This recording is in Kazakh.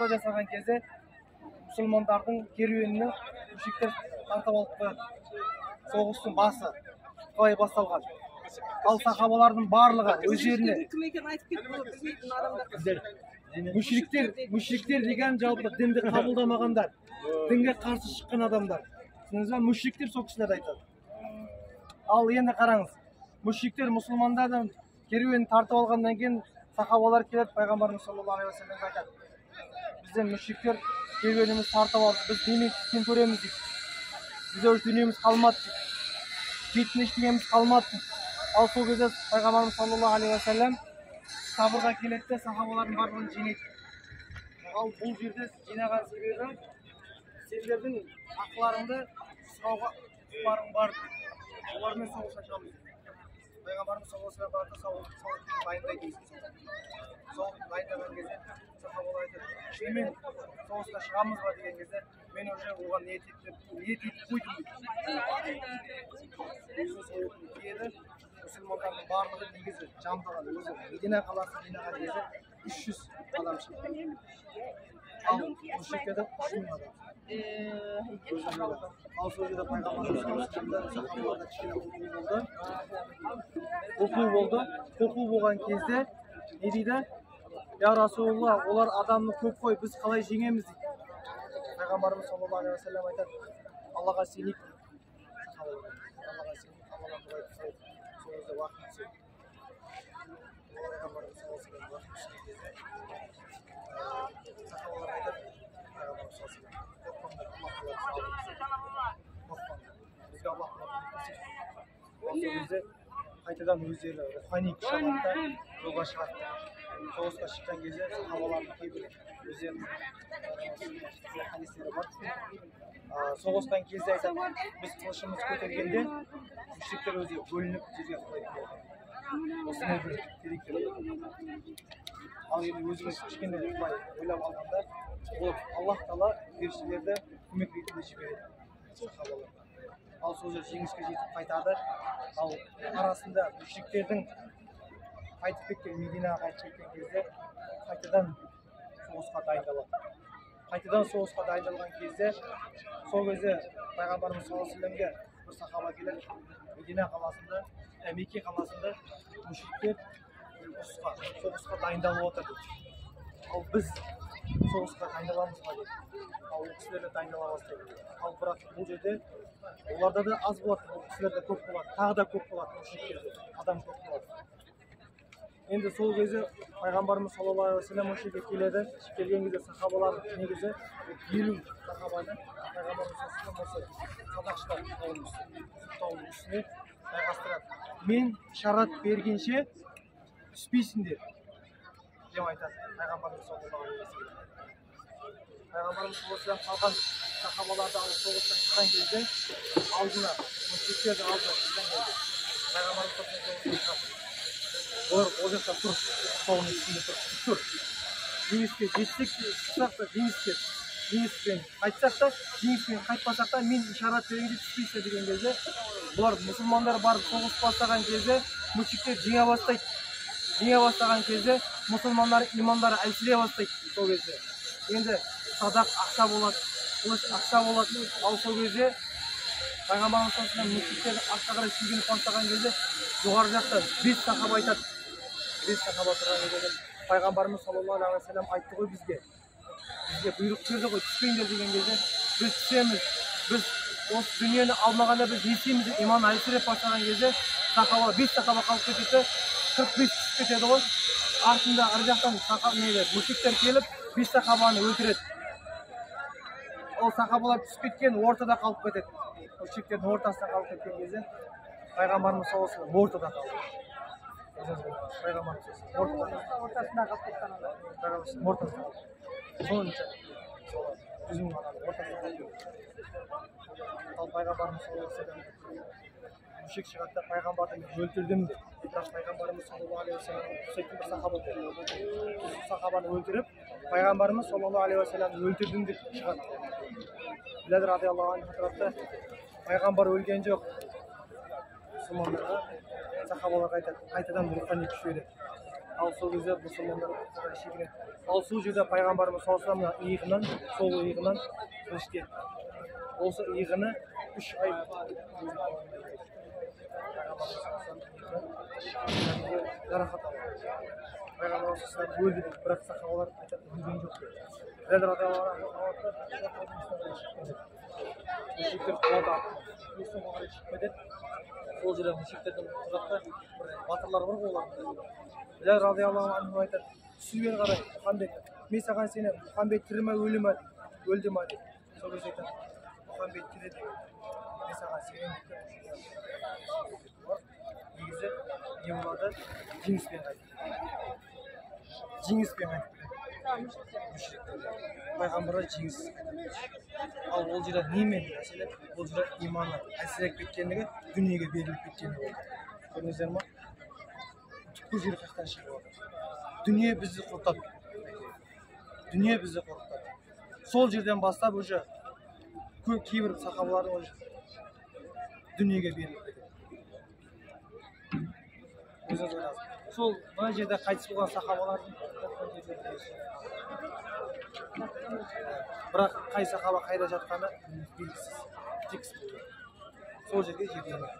шабуыл жасаған кезде мұсылмандардың керуеніне мушриктер тартып алып қояды. Соғыстың басы қалай басталған. Ал сахабалардың барлығы өздеріне мушриктер деген жалпы дінді қабылдамағандар, дінге қарсы шыққан адамдар. Мушриктер сол кісілерді айтады. Ал енді қараңыз, мушриктер мұсылмандардан керуен тартып алғаннан кейін сахабалар келеді, пайғамбарымыз саллаллаху алейхи ва саллям айтады: бізден мушриктер керуеніміз тартып алды, біз немен кеткен көреміз дейді. Бізде уже дүниеміз қалмады дейді. Жейтін ештеңеміз қалмады дейді. Ал сол кезде пайғамбарымыз саллаллаху алейхи ва саллям сабырға келеді де сахабалардың барлығын жинайды. Ал бұл жерде жинаған себебі сендердің ақыларыңды сұрауға құмарың бар. Олармен соғысқа шығамыз. Пайғамбарымыз саллаллаху алейхи ва саллям дайындайды. Соғысқа дайындаған кезде сахабалар айтады: "Шынымен соғысқа шығамыз ба?" деген кезде мен уже оған ниет етіп қойдым дейді. Мұсылмандардың барлығы негізі жамтаған өзі Медина қаласын жинаған кезде 300 адам шықты. Ал мушриктерде 3000 адам. Ал сол жерде пайғамбарымыз сахабаларда кішкене оқу болды. Оқу болған кезде не дейді? Я Расулалла, олар адамны көп қой, біз қалай жеңеміз дейді. Пайғамбарымыз саллаллаху алейхи ва саллям айтады: Аллаға сенейік. Аллаға сенейік, Аллаға дұға етіп сол кезде уақыт өтсе. Пайғамбарымыз саллаллаху алейхи ва саллям айтады: пайғамбарымыз саллаллаху алейхи ва саллям бізге Аллах қайтадан өздері рухани күш алады, жолға шығады. Соғысқа шыққан кезде сахабалардың кейбір өздерінің хадистері бар. Соғысқан кезде айтады: біз қылышымыз көтергенде мушриктер өзі бөлініп жерге құлайды. Осындай бір деректер. Ал енді өзіміз кішкене былай ойлап алғанда, Аллах Тағала періштелерді көмек ретінде жібереді сахабаларға. Ал сол жер жеңіске жетіп қайтады. Ал арасында мушриктердің қайтып кеткен, Мединаға қайтып кеткен кезде қайтадан соғысқа дайындалады. Қайтадан соғысқа дайындалған кезде сол кезде пайғамбарымыз саллаллаху алейхи ва саллямге бір сахаба келеді: Медина қаласында, Мекке қаласында мушриктер соғысқа дайындалып отыр дейді. Ал біз соғысқа дайындаламыз ба дейді. Ал ол кісілер де дайындала бастайды. Ал бірақ бұл жерде оларда да аз болады, ол кісілерде көп болады, тағы да көп болады, мушриктерде адам көп болады. Енді сол кезде пайғамбарымыз саллаллаху алейхи ва саллям осы жерге келеді. Келген кезде сахабалар негізі 50 сахабаны пайғамбарымыз саллаллаху алейхи ва саллям садақшылар тауының үстіне айқастырады. Мен ишарат бергенше түспейсіңдер деп айтады пайғамбарымыз саллаллаху алейхи ва саллям. Пайғамбарымыз саллаллаху алейхи ва саллям қалған сахабаларды алып соғысқа шыққан кезде алдына мушриктердің алдына шыққан кезде пайғамбарымыз саллаллаху алейхи ва саллям олар ол жақта тұр, тауының үстінде тұр. Жеңіске жетсек шықсақ та жеңіспен қайтсақ та, жеңіспен қайтпасақ та мен ишарат бергенде түспейсіздер деген кезде бұлар мұсылмандар барып соғыс бастаған кезде мушриктер жеңе бастайды. Жеңе бастаған кезде мұсылмандар имандары әлсірей бастайды сол кезде. Енді садақ ақша болады, қылыш ақша болады. Ал сол кезде пайғамбарымыз саллаллаху алейхи ва саллям мушриктерді артқа қарай шегініп бастаған кезде жоғары жақта 5 сахаба айтады. 5 сахаба тұрған кезде пайғамбарымыз саллаллаху алейхи ва саллям айтты ғой бізге бұйрық берді ғой түспеңдер деген кезде біз түсеміз. Біз осы дүниені алмағанда біз не істейміз деп иман әлсіреп бастаған кезде 5 сахаба қалып кетеді, 45 түсіп кетеді ғой. Артында ар жақтан мушриктер келіп 5 сахабаны өлтіреді. Ол сахабалар түсіп кеткен ортада қалып кетеді. Мушриктердің ортасында қалып кеткен кезде пайғамбарымыз саллаллаху алейхи ва саллям ортада қалды. Пайғамбарымыз ортасында қалып кеткен адам. Ортасында. Сонша жүзім ғана ортасында қалды. Ал пайғамбарымыз саллаллаху алейхи ва саллям мушрик шығады да пайғамбарды өлтірдім деп. Бірақ пайғамбарымыз саллаллаху алейхи ва саллям сөйтіп бір сахабаны өлтіріп, пайғамбарымыз саллаллаху алейхи ва саллям өлтірдім деп шығады. Біләл радиаллаху анху тұрады: пайғамбар өлген жоқ. Мұсылмандарға сахабаларға айтады, қайтадан рухани күш береді. Ал сол кезде мұсылмандар шегінеді. Ал сол жерде пайғамбарымыз саллаллаху алейхи ва саллям иығынан, сол иығынан періште осы иығыны 3 ай жарақат алды. Пайғамбарымыз саллаллаху өлді деп, бірақ сахабалар айтады, өлген жоқ деп. Біләл радиаллаху анху мушриктер қалада өстен қарай шығып кетеді. Сол жерде мушриктердің құжатта бір батырлар бар ғой олардың. Біләл радиаллаху анху айтады, түсімен қарай Мұхаммед, мен саған сені Мұхаммед тірі ме өлі ме өлді ме деп. Сол кезде айтады, Мұхаммед тірі деп. Мен саған сенемін деп. Негізі не болады? Жеңіспен қайтып. Жеңіспен қайтып. Пайғамбарға жеңіс. Ал ол жерде немен мәселе? Ол жерде иманы әлсіреп кеткендігі, дүниеге беріліп кеткендігі. Көрдіңіздер ме? Түпкі жер қаяқтан шығып отыр. Дүние бізді қорқытады. Дүние бізді қорқытады. Сол жерден бастап уже кейбір сахабалардың уже дүниеге беріліп кетеді. Өзіңіз ойлаңыз. Сол мына жерде қайтыс болған сахабалардың бірақ қай сахаба қайда жатқаны белгісіз. Тексіз болды. Сол жерге жеткен сахабалар.